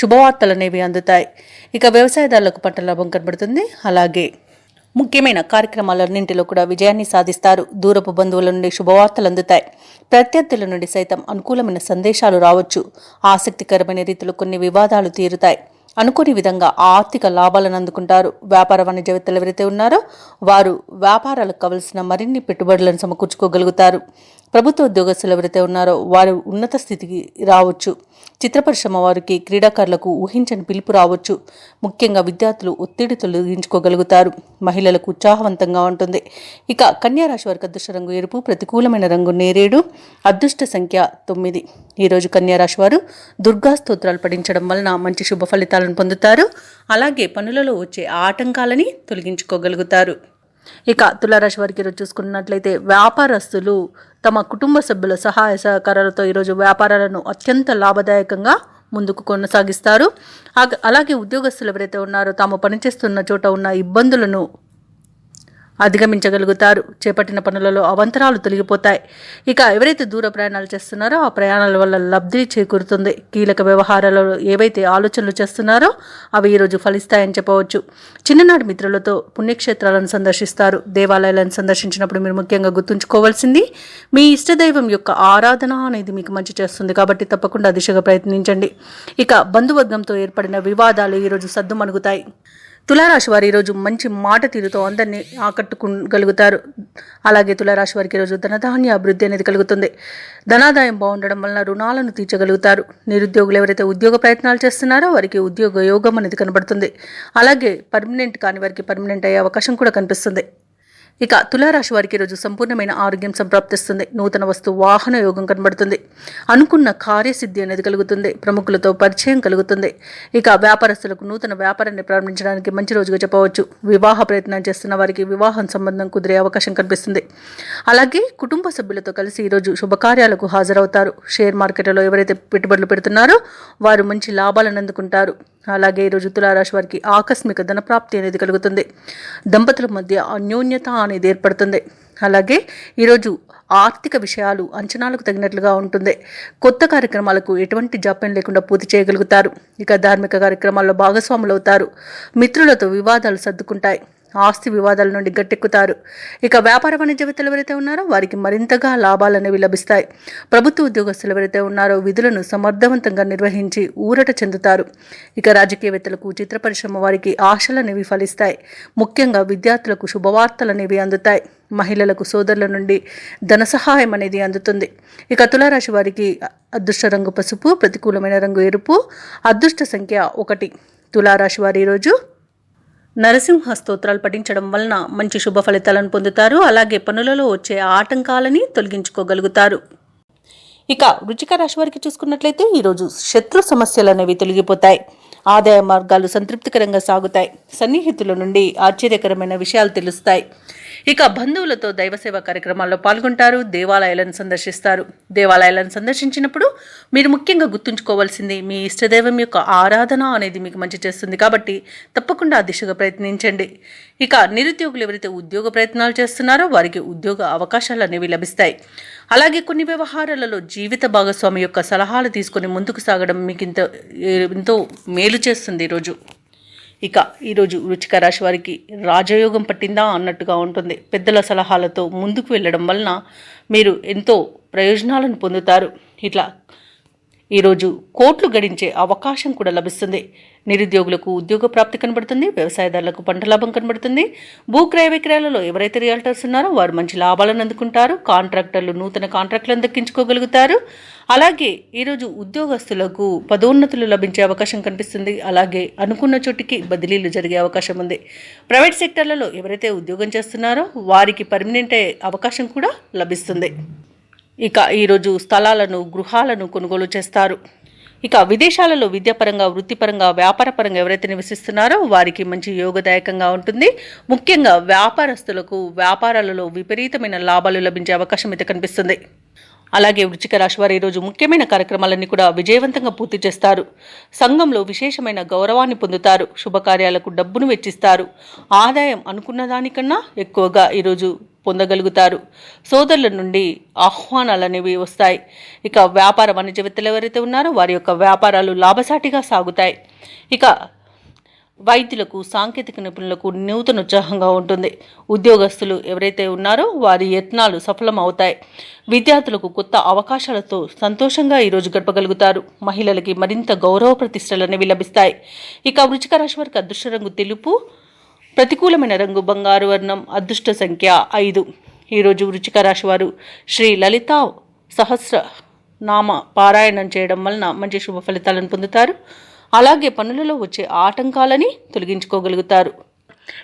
శుభవార్తలు అనేవి అందుతాయి. ఇక వ్యవసాయదారులకు పంట లాభం కనబడుతుంది. అలాగే ముఖ్యమైన కార్యక్రమాలన్నింటిలో కూడా విజయాన్ని సాధిస్తారు. దూరపు బంధువుల నుండి శుభవార్తలు అందుతాయి. ప్రత్యర్థుల నుండి సైతం అనుకూలమైన సందేశాలు రావచ్చు. ఆసక్తికరమైన రీతిలో కొన్ని వివాదాలు తీరుతాయి. అనుకోని విధంగా ఆర్థిక లాభాలను అందుకుంటారు. వ్యాపార వాణిజ్యవేత్తలు ఎవరైతే ఉన్నారో వారు వ్యాపారాలకు కావలసిన మరిన్ని పెట్టుబడులను సమకూర్చుకోగలుగుతారు. ప్రభుత్వ ఉద్యోగస్తులు ఎవరైతే ఉన్నారో వారు ఉన్నత స్థితికి రావచ్చు. చిత్ర పరిశ్రమ వారికి, క్రీడాకారులకు ఊహించని పిలుపు రావచ్చు. ముఖ్యంగా విద్యార్థులు ఒత్తిడి తొలగించుకోగలుగుతారు. మహిళలకు ఉత్సాహవంతంగా ఉంటుంది. ఇక కన్యా రాశి వారికి అదృష్ట రంగు ఎరుపు, ప్రతికూలమైన రంగు నేరేడు, అదృష్ట సంఖ్య 9. ఈరోజు కన్యా రాశి వారు దుర్గా స్తోత్రాలు పఠించడం వలన మంచి శుభ ఫలితాలను పొందుతారు. అలాగే పనులలో వచ్చే ఆటంకాలని తొలగించుకోగలుగుతారు. ఇక తులారాశి వారికి ఈరోజు చూసుకున్నట్లయితే వ్యాపారస్తులు తమ కుటుంబ సభ్యుల సహాయ సహకారాలతో ఈరోజు వ్యాపారాలను అత్యంత లాభదాయకంగా ముందుకు కొనసాగిస్తారు. అలాగే ఉద్యోగస్తులు ఎవరైతే ఉన్నారో తాము పనిచేస్తున్న చోట ఉన్న ఇబ్బందులను అధిగమించగలుగుతారు. చేపట్టిన పనులలో అవంతరాలు తొలగిపోతాయి. ఇక ఎవరైతే దూర ప్రయాణాలు చేస్తున్నారో ఆ ప్రయాణాల వల్ల లబ్ధి చేకూరుతుంది. కీలక వ్యవహారాలలో ఏవైతే ఆలోచనలు చేస్తున్నారో అవి ఈరోజు ఫలిస్తాయని చెప్పవచ్చు. చిన్ననాటి మిత్రులతో పుణ్యక్షేత్రాలను సందర్శిస్తారు. దేవాలయాలను సందర్శించినప్పుడు మీరు ముఖ్యంగా గుర్తుంచుకోవాల్సింది మీ ఇష్టదైవం యొక్క ఆరాధన అనేది మీకు మంచి చేస్తుంది. కాబట్టి తప్పకుండా దిశగా ప్రయత్నించండి. ఇక బంధువర్గంతో ఏర్పడిన వివాదాలు ఈరోజు సద్దుమణుగుతాయి. తులారాశి వారు ఈరోజు మంచి మాట తీరుతో అందరినీ ఆకట్టుకోగలుగుతారు. అలాగే తులారాశి వారికి ఈరోజు ధనధాన్య అభివృద్ధి అనేది కలుగుతుంది. ధనాదాయం బాగుండడం వలన రుణాలను తీర్చగలుగుతారు. నిరుద్యోగులు ఎవరైతే ఉద్యోగ ప్రయత్నాలు చేస్తున్నారో వారికి ఉద్యోగ యోగం అనేది కనబడుతుంది. అలాగే పర్మనెంట్ కాని వారికి పర్మనెంట్ అయ్యే అవకాశం కూడా కనిపిస్తుంది. ఇక తులారాశి వారికి ఈరోజు సంపూర్ణమైన ఆరోగ్యం సంప్రాప్తిస్తుంది. నూతన వస్తు వాహన యోగం కనబడుతుంది. అనుకున్న కార్యసిద్ధి అనేది కలుగుతుంది. ప్రముఖులతో పరిచయం కలుగుతుంది. ఇక వ్యాపారస్తులకు నూతన వ్యాపారాన్ని ప్రారంభించడానికి మంచి రోజుగా చెప్పవచ్చు. వివాహ ప్రయత్నం చేస్తున్న వారికి వివాహం సంబంధం కుదిరే అవకాశం కనిపిస్తుంది. అలాగే కుటుంబ సభ్యులతో కలిసి ఈరోజు శుభకార్యాలకు హాజరవుతారు. షేర్ మార్కెట్లో ఎవరైతే పెట్టుబడులు పెడుతున్నారో వారు మంచి లాభాలను అందుకుంటారు. అలాగే ఈరోజు తులారాశి వారికి ఆకస్మిక ధనప్రాప్తి అనేది కలుగుతుంది. దంపతుల మధ్య అన్యోన్యత అనేది ఏర్పడుతుంది. అలాగే ఈరోజు ఆర్థిక విషయాలు అంచనాలకు తగినట్లుగా ఉంటుంది. కొత్త కార్యక్రమాలకు ఎటువంటి జాప్యం లేకుండా పూర్తి చేయగలుగుతారు. ఇక ధార్మిక కార్యక్రమాల్లో భాగస్వాములు అవుతారు. మిత్రులతో వివాదాలు సర్దుకుంటాయి. ఆస్తి వివాదాల నుండి గట్టెక్కుతారు. ఇక వ్యాపార వాణిజ్యవేత్తలు ఎవరైతే ఉన్నారో వారికి మరింతగా లాభాలు అనేవి లభిస్తాయి. ప్రభుత్వ ఉద్యోగస్తులు ఎవరైతే ఉన్నారో విధులను సమర్థవంతంగా నిర్వహించి ఊరట చెందుతారు. ఇక రాజకీయవేత్తలకు, చిత్ర పరిశ్రమ వారికి ఆశలు అనేవి ఫలిస్తాయి. ముఖ్యంగా విద్యార్థులకు శుభవార్తలు అనేవి అందుతాయి. మహిళలకు సోదరుల నుండి ధన సహాయం అనేది అందుతుంది. ఇక తులారాశి వారికి అదృష్ట రంగు పసుపు, ప్రతికూలమైన రంగు ఎరుపు, అదృష్ట సంఖ్య 1. తులారాశి వారి ఈరోజు నరసింహ స్తోత్రాలు పఠించడం వలన మంచి శుభ ఫలితాలను పొందుతారు. అలాగే పనులలో వచ్చే ఆటంకాలని తొలగించుకోగలుగుతారు. ఇక వృశ్చిక రాశి వారికి చూసుకున్నట్లయితే ఈరోజు శత్రు సమస్యలు అనేవి తొలగిపోతాయి. ఆదాయ మార్గాలు సంతృప్తికరంగా సాగుతాయి. సన్నిహితుల నుండి ఆశ్చర్యకరమైన విషయాలు తెలుస్తాయి. ఇక బంధువులతో దైవసేవ కార్యక్రమాల్లో పాల్గొంటారు. దేవాలయాలను సందర్శిస్తారు. దేవాలయాలను సందర్శించినప్పుడు మీరు ముఖ్యంగా గుర్తుంచుకోవాల్సింది మీ ఇష్టదైవం యొక్క ఆరాధన అనేది మీకు మంచి చేస్తుంది. కాబట్టి తప్పకుండా ఆ దిశగా ప్రయత్నించండి. ఇక నిరుద్యోగులు ఎవరైతే ఉద్యోగ ప్రయత్నాలు చేస్తున్నారో వారికి ఉద్యోగ అవకాశాలు అనేవి లభిస్తాయి. అలాగే కొన్ని వ్యవహారాలలో జీవిత భాగస్వామి యొక్క సలహాలు తీసుకొని ముందుకు సాగడం మీకు ఎంతో మేలు చేస్తుంది ఈరోజు. ఇక ఈరోజు వృశ్చిక రాశి వారికి రాజయోగం పట్టిందా అన్నట్టుగా ఉంటుంది. పెద్దల సలహాలతో ముందుకు వెళ్ళడం వలన మీరు ఎంతో ప్రయోజనాలను పొందుతారు. ఇట్లా ఈరోజు కోట్లు గడించే అవకాశం కూడా లభిస్తుంది. నిరుద్యోగులకు ఉద్యోగ ప్రాప్తి కనబడుతుంది. వ్యవసాయదారులకు పంట లాభం కనబడుతుంది. భూ క్రయ విక్రయాలలో ఎవరైతే రియల్టర్స్ ఉన్నారో వారు మంచి లాభాలను అందుకుంటారు. కాంట్రాక్టర్లు నూతన కాంట్రాక్టులను దక్కించుకోగలుగుతారు. అలాగే ఈరోజు ఉద్యోగస్తులకు పదోన్నతులు లభించే అవకాశం కనిపిస్తుంది. అలాగే అనుకున్న చోటికి బదిలీలు జరిగే అవకాశం ఉంది. ప్రైవేట్ సెక్టర్లలో ఎవరైతే ఉద్యోగం చేస్తున్నారో వారికి పర్మనెంట్ అయ్యే అవకాశం కూడా లభిస్తుంది. ఇక ఈరోజు స్థలాలను, గృహాలను కొనుగోలు చేస్తారు. ఇక విదేశాలలో విద్యాపరంగా, వృత్తిపరంగా, వ్యాపారపరంగా ఎవరైతే నివసిస్తున్నారో వారికి మంచి యోగదాయకంగా ఉంటుంది. ముఖ్యంగా వ్యాపారస్తులకు వ్యాపారాలలో విపరీతమైన లాభాలు లభించే అవకాశం అయితే కనిపిస్తుంది. అలాగే వృశ్చిక రాశి వారు ఈరోజు ముఖ్యమైన కార్యక్రమాలన్నీ కూడా విజయవంతంగా పూర్తి చేస్తారు. సంఘంలో విశేషమైన గౌరవాన్ని పొందుతారు. శుభకార్యాలకు డబ్బును వెచ్చిస్తారు. ఆదాయం అనుకున్న దానికన్నా ఎక్కువగా ఈరోజు పొందగలుగుతారు. సోదరుల నుండి ఆహ్వానాలు అనేవి వస్తాయి. ఇక వ్యాపార వాణిజ్యవేత్తలు ఎవరైతే ఉన్నారో వారి యొక్క వ్యాపారాలు లాభసాటిగా సాగుతాయి. ఇక వైద్యులకు, సాంకేతిక నిపుణులకు నూతన ఉత్సాహంగా ఉంటుంది. ఉద్యోగస్తులు ఎవరైతే ఉన్నారో వారి యత్నాలు సఫలం అవుతాయి. విద్యార్థులకు కొత్త అవకాశాలతో సంతోషంగా ఈరోజు గడపగలుగుతారు. మహిళలకి మరింత గౌరవ ప్రతిష్టలు అనేవి లభిస్తాయి. ఇక వృశ్చిక రాశి వారికి అదృష్ట రంగు తెలుపు, ప్రతికూలమైన రంగు బంగారు వర్ణం, అదృష్ట సంఖ్య 5. ఈరోజు వృశ్చిక రాశి వారు శ్రీ లలితా సహస్ర నామ పారాయణం చేయడం వలన మంచి శుభ ఫలితాలను పొందుతారు. అలాగే పనులలో వచ్చే ఆటంకాలని తొలగించుకోగలుగుతారు.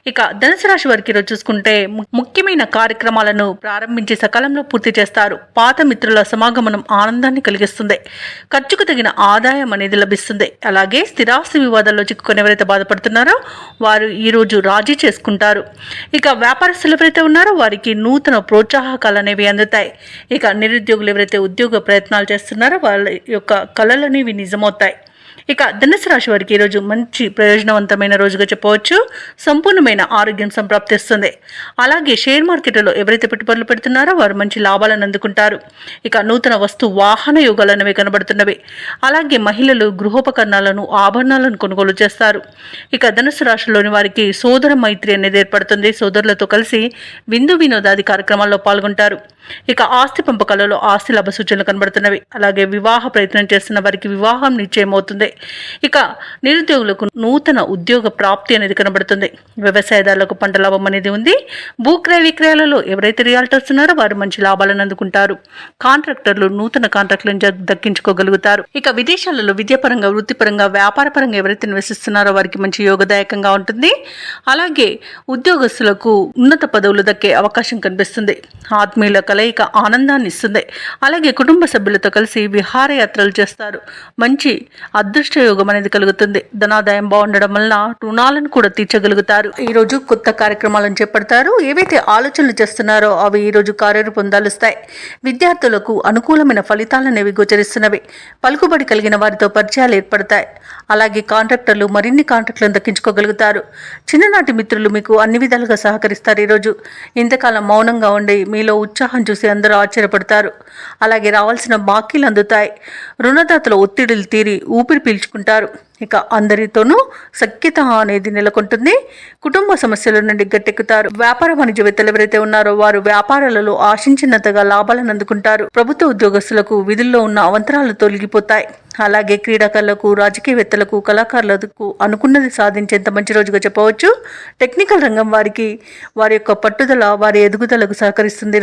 ఇక ధనుసు రాశి వారికి ఈరోజు చూసుకుంటే ముఖ్యమైన కార్యక్రమాలను ప్రారంభించి సకాలంలో పూర్తి చేస్తారు. పాత మిత్రుల సమాగమనం ఆనందాన్ని కలిగిస్తుంది. ఖర్చుకు తగిన ఆదాయం అనేది లభిస్తుంది. అలాగే స్థిరాస్తి వివాదాల్లో చిక్కుకొని ఎవరైతే బాధపడుతున్నారో వారు ఈరోజు రాజీ చేసుకుంటారు. ఇక వ్యాపారస్తులు ఎవరైతే ఉన్నారో వారికి నూతన ప్రోత్సాహకాలు అనేవి అందుతాయి. ఇక నిరుద్యోగులు ఎవరైతే ఉద్యోగ ప్రయత్నాలు చేస్తున్నారో వాళ్ళ యొక్క కళలు అనేవి నిజమవుతాయి. ఇక ధనుసు రాశి వారికి ఈరోజు మంచి ప్రయోజనవంతమైన రోజుగా చెప్పవచ్చు. సంపూర్ణమైన ఆరోగ్యం సంప్రాప్తిస్తుంది. అలాగే షేర్ మార్కెట్లో ఎవరైతే పెట్టుబడులు పెడుతున్నారో వారు మంచి లాభాలను అందుకుంటారు. ఇక నూతన వస్తు వాహన యోగాలు అనేవి కనబడుతున్నవి. అలాగే మహిళలు గృహోపకరణాలను, ఆభరణాలను కొనుగోలు చేస్తారు. ఇక ధనుసు రాశిలోని వారికి సోదర మైత్రి అనేది ఏర్పడుతుంది. సోదరులతో కలిసి విందు వినోదాది కార్యక్రమాల్లో పాల్గొంటారు. ఇక ఆస్తి పంపకాలలో ఆస్తి లాభ సూచనలు కనబడుతున్నవి. అలాగే వివాహ ప్రయత్నం చేస్తున్న వారికి వివాహం నిశ్చయమవుతుంది. ఇక నిరుద్యోగులకు నూతన ఉద్యోగ ప్రాప్తి అనేది కనబడుతుంది. వ్యవసాయదారులకు పంట లాభం అనేది ఉంది. భూక్రయ విక్రయాలలో ఎవరైతే రియాల్టర్స్ ఉన్నారో వారు మంచి లాభాలను అందుకుంటారు. కాంట్రాక్టర్లు నూతన కాంట్రాక్టులను దక్కించుకోగలుగుతారు. ఇక విదేశాలలో విద్యాపరంగా, వృత్తిపరంగా, వ్యాపారపరంగా ఎవరైతే నివసిస్తున్నారో వారికి మంచి యోగదాయకంగా ఉంటుంది. అలాగే ఉద్యోగస్తులకు ఉన్నత పదవులు దక్కే అవకాశం కనిపిస్తుంది. ఆత్మీయుల కలయిక ఆనందాన్ని ఇస్తుంది. అలాగే కుటుంబ సభ్యులతో కలిసి విహారయాత్రలు చేస్తారు. మంచి అదృష్ట యోగం అనేది కలుగుతుంది. ధనాదాయం బాగుండడం వలన రుణాలను కూడా తీర్చగలుగుతారు. ఈరోజు కొత్త కార్యక్రమాలను చేపడతారు. ఏవైతే ఆలోచనలు చేస్తున్నారో అవి ఈరోజు కార్యరూపం దాలుస్తాయి. విద్యార్థులకు అనుకూలమైన ఫలితాలు అనేవి గోచరిస్తున్నవి. పలుకుబడి కలిగిన వారితో పరిచయాలు ఏర్పడతాయి. అలాగే కాంట్రాక్టర్లు మరిన్ని కాంట్రాక్టులను దక్కించుకోగలుగుతారు. చిన్ననాటి మిత్రులు మీకు అన్ని విధాలుగా సహకరిస్తారు. ఈరోజు ఇంతకాలం మౌనంగా ఉండి మీలో ఉత్సాహం చూసి అందరూ ఆశ్చర్యపడతారు. అలాగే రావాల్సిన బాకీలు అందుతాయి. రుణదాతల ఒత్తిడులు తీరి ఊపిరి పీల్చుకుంటారు. ఇక అందరితోనూ సఖ్యత అనేది నెలకొంటుంది. కుటుంబ సమస్యల నుండి గట్టెక్కుతారు. వ్యాపార వాణిజ్యవేత్తలు ఎవరైతే ఉన్నారో వారు వ్యాపారాలలో ఆశించినంతగా లాభాలను అందుకుంటారు. ప్రభుత్వ ఉద్యోగస్తులకు విధుల్లో ఉన్న అవంతరాలు తొలగిపోతాయి. అలాగే క్రీడాకారులకు, రాజకీయవేత్తలకు, కళాకారులకు అనుకున్నది సాధించేంత మంచి రోజుగా చెప్పవచ్చు. టెక్నికల్ రంగం వారికి వారి యొక్క పట్టుదల, వారి ఎదుగుదలకు సహకరిస్తుంది.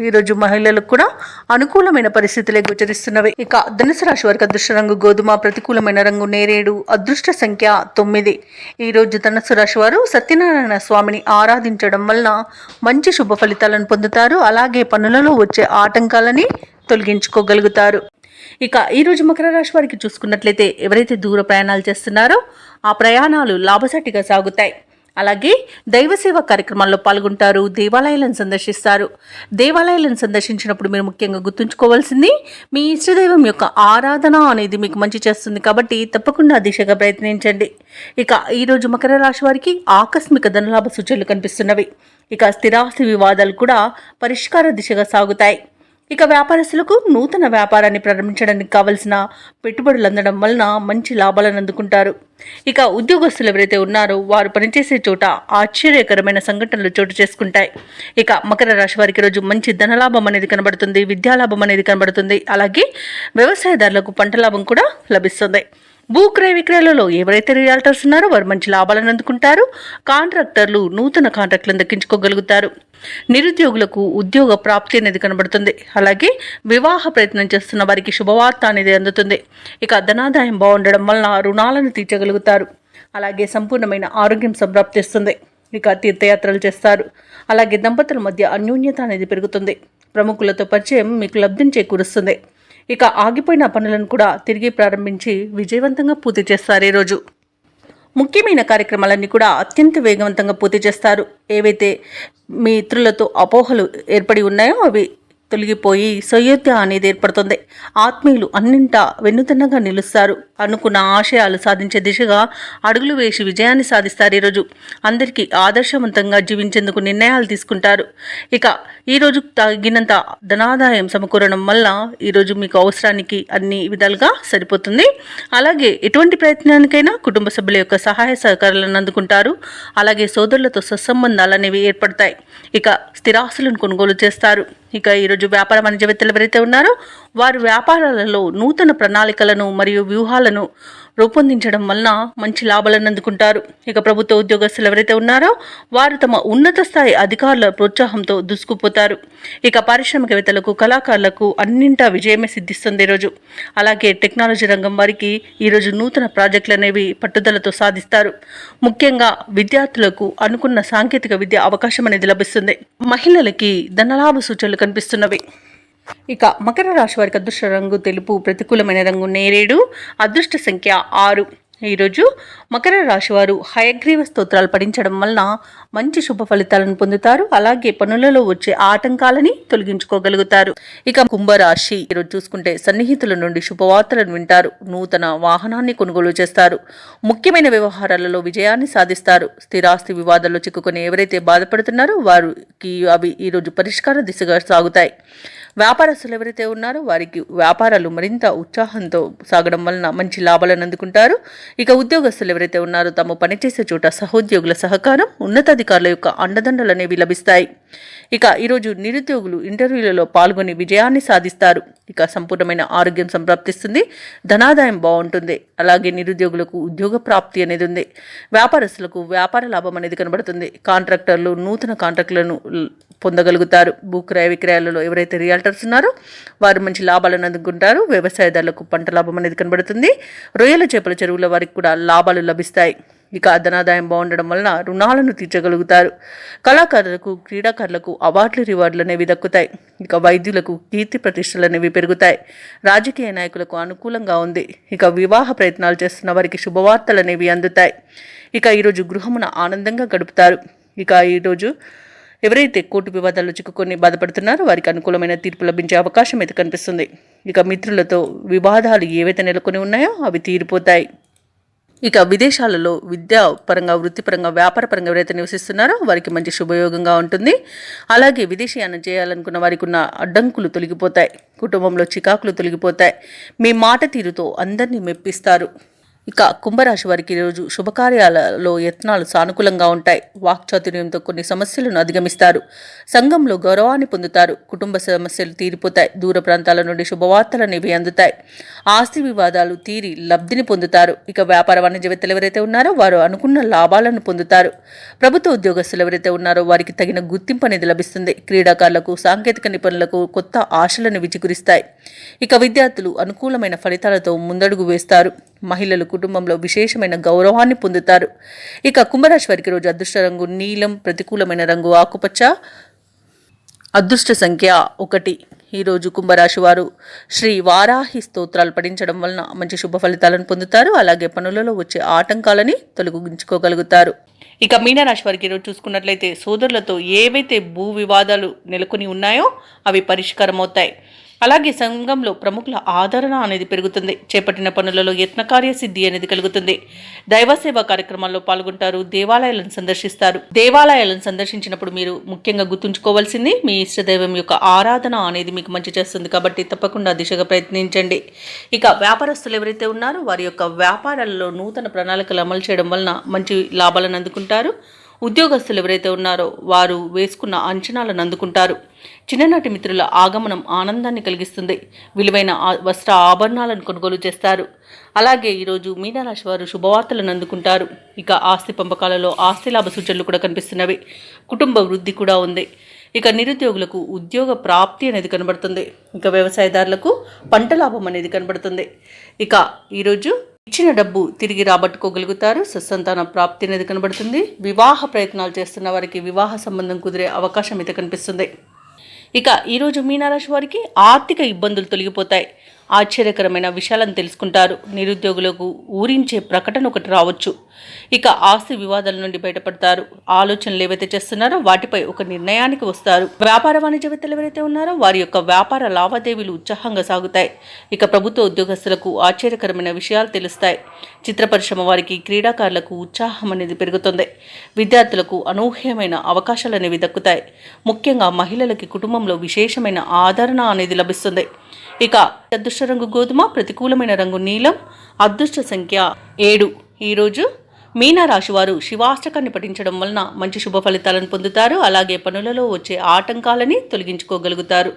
ఈరోజు మహిళలకు కూడా అనుకూలమైన పరిస్థితులే గోచరిస్తున్నవి. ఇక ధనుసు రాశి వారికి అదృష్ట రంగు గోధుమ, ప్రతికూలమైన రంగు నేరేడు, అదృష్ట సంఖ్య 9. ఈరోజు ధనుసు రాశి వారు సత్యనారాయణ స్వామిని ఆరాధించడం వలన మంచి శుభ ఫలితాలను పొందుతారు. అలాగే పనులలో వచ్చే ఆటంకాలని తొలగించుకోగలుగుతారు. ఇక ఈరోజు మకర రాశి వారికి చూసుకున్నట్లయితే ఎవరైతే దూర ప్రయాణాలు చేస్తున్నారో ఆ ప్రయాణాలు లాభసాటిగా సాగుతాయి. అలాగే దైవ సేవా కార్యక్రమాల్లో పాల్గొంటారు. దేవాలయాలను సందర్శిస్తారు. దేవాలయాలను సందర్శించినప్పుడు మీరు ముఖ్యంగా గుర్తుంచుకోవాల్సింది మీ ఇష్టదైవం యొక్క ఆరాధన అనేది మీకు మంచి చేస్తుంది. కాబట్టి తప్పకుండా దిశగా ప్రయత్నించండి. ఇక ఈరోజు మకర రాశి వారికి ఆకస్మిక ధనలాభ సూచనలు కనిపిస్తున్నవి. ఇక స్థిరాస్తి వివాదాలు కూడా పరిష్కార దిశగా సాగుతాయి. ఇక వ్యాపారస్తులకు నూతన వ్యాపారాన్ని ప్రారంభించడానికి కావలసిన పెట్టుబడులు అందడం వలన మంచి లాభాలను అందుకుంటారు. ఇక ఉద్యోగస్తులు ఎవరైతే ఉన్నారో వారు పనిచేసే చోట ఆశ్చర్యకరమైన సంఘటనలు చోటు చేసుకుంటాయి. ఇక మకర రాశి వారికి రోజు మంచి ధనలాభం అనేది కనబడుతుంది, విద్యాలాభం అనేది కనబడుతుంది. అలాగే వ్యవసాయదారులకు పంట లాభం కూడా లభిస్తుంది. భూక్రయ విక్రయాలలో ఎవరైతే రియాల్టర్స్ ఉన్నారో వారు మంచి లాభాలను అందుకుంటారు. కాంట్రాక్టర్లు నూతన కాంట్రాక్టులను దక్కించుకోగలుగుతారు. నిరుద్యోగులకు ఉద్యోగ ప్రాప్తి అనేది కనబడుతుంది. అలాగే వివాహ ప్రయత్నం చేస్తున్న వారికి శుభవార్త అనేది అందుతుంది. ఇక ధనాదాయం బాగుండడం వలన రుణాలను తీర్చగలుగుతారు. అలాగే సంపూర్ణమైన ఆరోగ్యం సంప్రాప్తిస్తుంది. ఇక తీర్థయాత్రలు చేస్తారు. అలాగే దంపతుల మధ్య అన్యోన్యత అనేది పెరుగుతుంది. ప్రముఖులతో పరిచయం మీకు లబ్ధిని చేకూరుస్తుంది. ఇక ఆగిపోయిన పనులను కూడా తిరిగి ప్రారంభించి విజయవంతంగా పూర్తి చేస్తారు. ఈరోజు ముఖ్యమైన కార్యక్రమాలన్నీ కూడా అత్యంత వేగవంతంగా పూర్తి చేస్తారు. ఏవైతే మీ ఇతరులతో అపోహలు ఏర్పడి ఉన్నాయో అవి తొలగిపోయి సయోధ్య అనేది ఏర్పడుతుంది. ఆత్మీయులు అన్నింటా వెన్నుతన్నగా నిలుస్తారు. అనుకున్న ఆశయాలు సాధించే దిశగా అడుగులు వేసి విజయాన్ని సాధిస్తారు. ఈరోజు అందరికీ ఆదర్శవంతంగా జీవించేందుకు నిర్ణయాలు తీసుకుంటారు. ఇక ఈరోజు తగినంత ధనాదాయం సమకూరడం వల్ల ఈరోజు మీకు అవసరానికి అన్ని విధాలుగా సరిపోతుంది. అలాగే ఎటువంటి ప్రయత్నానికైనా కుటుంబ సభ్యుల యొక్క సహాయ సహకారాలను అందుకుంటారు. అలాగే సోదరులతో సత్సంబంధాలు అనేవి ఏర్పడతాయి. ఇక స్థిరాస్తులను కొనుగోలు చేస్తారు. ఇక ఈరోజు వ్యాపార వాణిజ్యవేత్తలు ఎవరైతే ఉన్నారో వారు వ్యాపారాలలో నూతన ప్రణాళికలను మరియు వ్యూహాలను రూపొందించడం వలన మంచి లాభాలను అందుకుంటారు. ఇక ప్రభుత్వ ఉద్యోగస్తులు ఎవరైతే ఉన్నారో వారు తమ ఉన్నత స్థాయి అధికారుల ప్రోత్సాహంతో దూసుకుపోతారు. ఇక పారిశ్రామికవేత్తలకు, కళాకారులకు అన్నింటా విజయమే సిద్ధిస్తుంది ఈరోజు. అలాగే టెక్నాలజీ రంగం వారికి ఈరోజు నూతన ప్రాజెక్టులు అనేవి పట్టుదలతో సాధిస్తారు. ముఖ్యంగా విద్యార్థులకు అనుకున్న సాంకేతిక విద్య అవకాశం అనేది లభిస్తుంది. మహిళలకి ధనలాభ సూచనలు కనిపిస్తున్నవి. ఇక మకర రాశి వారికి అదృష్ట రంగు తెలుపు, ప్రతికూలమైన రంగు నేరేడు, అదృష్ట సంఖ్య 6. ఈరోజు మకర రాశి వారు హయగ్రీవ స్తోత్రాలు పఠించడం వలన మంచి శుభ ఫలితాలను పొందుతారు. అలాగే పనులలో వచ్చే ఆటంకాలని తొలగించుకోగలుగుతారు. ఇక కుంభరాశి ఈరోజు చూసుకుంటే సన్నిహితుల నుండి శుభవార్తలను వింటారు. నూతన వాహనాన్ని కొనుగోలు చేస్తారు. ముఖ్యమైన వ్యవహారాలలో విజయాన్ని సాధిస్తారు. స్థిరాస్తి వివాదాల్లో చిక్కుకొని ఎవరైతే బాధపడుతున్నారో వారికి అవి ఈరోజు పరిష్కార దిశగా సాగుతాయి. వ్యాపారస్తులు ఎవరైతే ఉన్నారో వారికి వ్యాపారాలు మరింత ఉత్సాహంతో సాగడం వలన మంచి లాభాలను అందుకుంటారు. ఇక ఉద్యోగస్తులు ఎవరైతే ఉన్నారో తాము పనిచేసే చోట సహోద్యోగుల సహకారం, ఉన్నతాధికారుల యొక్క అండదండలు అనేవి లభిస్తాయి. ఇక ఈరోజు నిరుద్యోగులు ఇంటర్వ్యూలలో పాల్గొని విజయాన్ని సాధిస్తారు. ఇక సంపూర్ణమైన ఆరోగ్యం సంప్రాప్తిస్తుంది. ధనాదాయం బాగుంటుంది. అలాగే నిరుద్యోగులకు ఉద్యోగ ప్రాప్తి అనేది ఉంది. వ్యాపారస్తులకు వ్యాపార లాభం అనేది కనబడుతుంది. కాంట్రాక్టర్లు నూతన కాంట్రాక్టులను పొందగలుగుతారు. భూక్రయ విక్రయాలలో ఎవరైతే రియాల్టర్స్ ఉన్నారో వారు మంచి లాభాలను అందుకుంటారు. వ్యవసాయదారులకు పంట లాభం అనేది కనబడుతుంది. రొయ్యల చేపల చెరువుల వారికి కూడా లాభాలు లభిస్తాయి. ఇక ధనాదాయం బాగుండడం వలన రుణాలను తీర్చగలుగుతారు. కళాకారులకు, క్రీడాకారులకు అవార్డులు, రివార్డులు అనేవి దక్కుతాయి. ఇక వైద్యులకు కీర్తి ప్రతిష్టలు అనేవి పెరుగుతాయి. రాజకీయ నాయకులకు అనుకూలంగా ఉంది. ఇక వివాహ ప్రయత్నాలు చేస్తున్న వారికి శుభవార్తలు అనేవి అందుతాయి. ఇక ఈరోజు గృహమున ఆనందంగా గడుపుతారు. ఇక ఈరోజు ఎవరైతే కోర్టు వివాదాల్లో చిక్కుకొని బాధపడుతున్నారో వారికి అనుకూలమైన తీర్పు లభించే అవకాశం అయితే కనిపిస్తుంది. ఇక మిత్రులతో వివాదాలు ఏవైతే నెలకొని ఉన్నాయో అవి తీరిపోతాయి. ఇక విదేశాలలో విద్యాపరంగా, వృత్తిపరంగా, వ్యాపారపరంగా ఎవరైతే నివసిస్తున్నారో వారికి మంచి శుభయోగంగా ఉంటుంది. అలాగే విదేశీయానం చేయాలనుకున్న వారికి ఉన్న అడ్డంకులు తొలగిపోతాయి. కుటుంబంలో చికాకులు తొలగిపోతాయి. మీ మాట తీరుతో అందరినీ మెప్పిస్తారు. ఇక కుంభరాశి వారికి ఈరోజు శుభకార్యాలలో యత్నాలు సానుకూలంగా ఉంటాయి. వాక్చాతుర్యంతో కొన్ని సమస్యలను అధిగమిస్తారు. సంఘంలో గౌరవాన్ని పొందుతారు. కుటుంబ సమస్యలు తీరిపోతాయి. దూర ప్రాంతాల నుండి శుభవార్తలు అనేవి అందుతాయి. ఆస్తి వివాదాలు తీరి లబ్ధిని పొందుతారు. ఇక వ్యాపార వాణిజ్యవేత్తలు ఎవరైతే ఉన్నారో వారు అనుకున్న లాభాలను పొందుతారు. ప్రభుత్వ ఉద్యోగస్తులు ఎవరైతే ఉన్నారో వారికి తగిన గుర్తింపు అనేది లభిస్తుంది. క్రీడాకారులకు, సాంకేతిక నిపుణులకు కొత్త ఆశలను విచిగురిస్తాయి. ఇక విద్యార్థులు అనుకూలమైన ఫలితాలతో ముందడుగు వేస్తారు. మహిళలు కుటుంబంలో విశేషమైన గౌరవాన్ని పొందుతారు. ఇక కుంభరాశి వారికి రోజు అదృష్ట రంగు నీలం, ప్రతికూలమైన రంగు ఆకుపచ్చ, అదృష్ట సంఖ్య 1. ఈరోజు కుంభరాశి వారు శ్రీ వారాహి స్తోత్రాలు పఠించడం వలన మంచి శుభ ఫలితాలను పొందుతారు. అలాగే పనులలో వచ్చే ఆటంకాలని తొలగించుకోగలుగుతారు. ఇక మీనరాశి వారికి ఈరోజు చూసుకున్నట్లయితే సోదరులతో ఏవైతే భూ వివాదాలు నెలకొని ఉన్నాయో అవి పరిష్కారం అవుతాయి. అలాగే సంఘంలో ప్రముఖుల ఆదరణ అనేది పెరుగుతుంది. చేపట్టిన పనులలో యత్నకార్య సిద్ధి అనేది కలుగుతుంది. దైవ సేవా కార్యక్రమాల్లో పాల్గొంటారు. దేవాలయాలను సందర్శిస్తారు. దేవాలయాలను సందర్శించినప్పుడు మీరు ముఖ్యంగా గుర్తుంచుకోవాల్సింది మీ ఇష్టదైవం యొక్క ఆరాధన అనేది మీకు మంచి చేస్తుంది. కాబట్టి తప్పకుండా దిశగా ప్రయత్నించండి. ఇక వ్యాపారస్తులు ఎవరైతే ఉన్నారో వారి యొక్క వ్యాపారాలలో నూతన ప్రణాళికలు అమలు చేయడం వలన మంచి లాభాలను అందుకుంటారు. ఉద్యోగస్తులు ఎవరైతే ఉన్నారో వారు వేసుకున్న అంచనాలను అందుకుంటారు. చిన్ననాటి మిత్రుల ఆగమనం ఆనందాన్ని కలిగిస్తుంది. విలువైన వస్త్ర ఆభరణాలను కొనుగోలు చేస్తారు. అలాగే ఈరోజు మీనరాశి వారు శుభవార్తలను అందుకుంటారు. ఇక ఆస్తి పంపకాలలో ఆస్తి లాభ సూచనలు కూడా కనిపిస్తున్నవి. కుటుంబ వృద్ధి కూడా ఉంది. ఇక నిరుద్యోగులకు ఉద్యోగ ప్రాప్తి అనేది కనబడుతుంది. ఇక వ్యవసాయదారులకు పంట లాభం అనేది కనబడుతుంది. ఇక ఈరోజు ఇచ్చిన డబ్బు తిరిగి రాబట్టుకోగలుగుతారు. సత్సంతాన ప్రాప్తి అనేది కనబడుతుంది. వివాహ ప్రయత్నాలు చేస్తున్న వారికి వివాహ సంబంధం కుదిరే అవకాశం అయితే కనిపిస్తుంది. ఇక ఈరోజు మీనరాశి వారికి ఆర్థిక ఇబ్బందులు తొలగిపోతాయి. ఆశ్చర్యకరమైన విషయాలను తెలుసుకుంటారు. నిరుద్యోగులకు ఊరించే ప్రకటన ఒకటి రావచ్చు. ఇక ఆస్తి వివాదాల నుండి బయటపడతారు. ఆలోచనలు ఏవైతే చేస్తున్నారో వాటిపై ఒక నిర్ణయానికి వస్తారు. వ్యాపార వాణిజ్యవేత్తలు ఎవరైతే ఉన్నారో వారి యొక్క వ్యాపార లావాదేవీలు ఉత్సాహంగా సాగుతాయి. ఇక ప్రభుత్వ ఉద్యోగస్తులకు ఆశ్చర్యకరమైన విషయాలు తెలుస్తాయి. చిత్ర పరిశ్రమ వారికి, క్రీడాకారులకు ఉత్సాహం అనేది పెరుగుతుంది. విద్యార్థులకు అనూహ్యమైన అవకాశాలు అనేవి దక్కుతాయి. ముఖ్యంగా మహిళలకి కుటుంబంలో విశేషమైన ఆదరణ అనేది లభిస్తుంది. ఇక అదృష్ట రంగు గోధుమ, ప్రతికూలమైన రంగు నీలం, అదృష్ట సంఖ్య 7. ఈరోజు మీనరాశి వారు శివాష్టకాన్ని పఠించడం వలన మంచి శుభ ఫలితాలను పొందుతారు. అలాగే పనులలో వచ్చే ఆటంకాలని తొలగించుకోగలుగుతారు.